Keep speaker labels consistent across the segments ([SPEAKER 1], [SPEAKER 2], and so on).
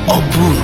[SPEAKER 1] অপূর্ব।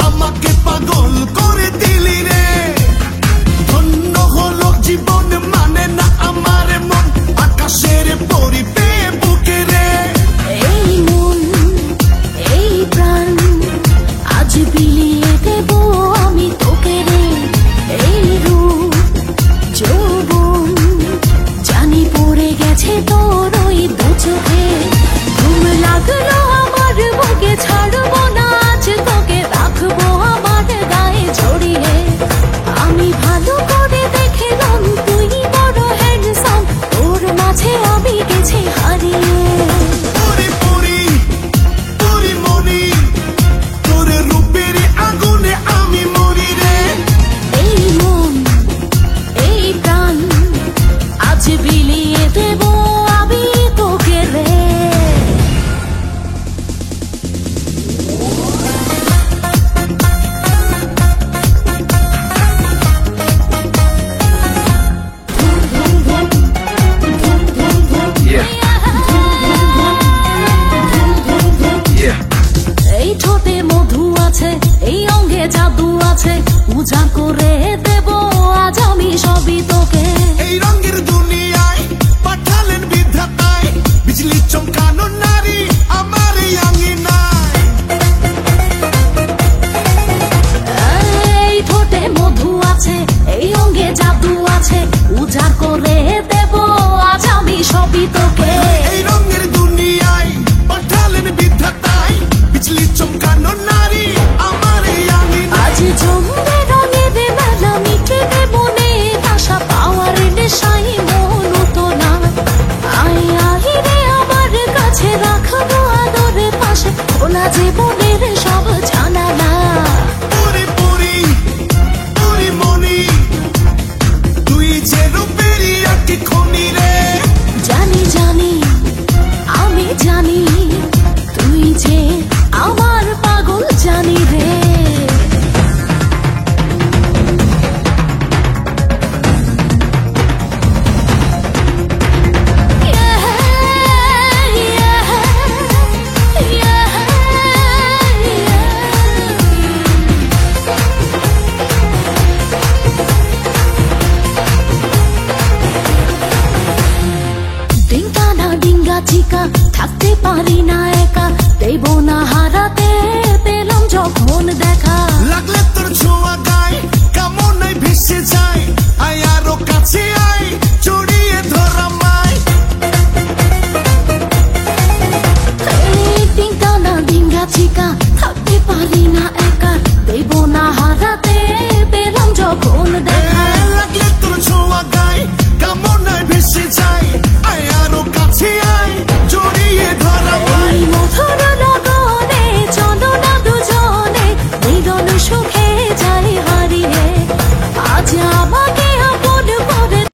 [SPEAKER 1] আমাকে পাগল করে দিলি রে, ধন্য হলো জীবন, মানে না আমার মন, আকাশের পরি পেয়ে বুকে রে।
[SPEAKER 2] এই মন এই প্রাণ আজ বিলিয়ে দেব আমি তোকে রে। এই রূপ যৌবন জানি পড়ে গেছে তোর ওই দু চোখে। ঘুম লাগলো আমার বুকে, ছাড়বো না আজ তোকে, রাখবো আমার গায়ে জড়িয়ে। আমি ভালো করে দেখলাম তুই বড় হ্যান্ডসাম, তোর মাঝে আমি গেছি হারিয়ে।
[SPEAKER 1] পরি পরি পরি মনি, তোর রূপের আগুনে আমি মরি রে।
[SPEAKER 2] এই মন এই প্রাণ আজ বিলিয়ে দেব আমি তোকে রে। এই ঠোঁটে মধু আছে, এই অঙ্গে জাদু আছে, পূজা করে দেব আজ আমি সবই তোকে।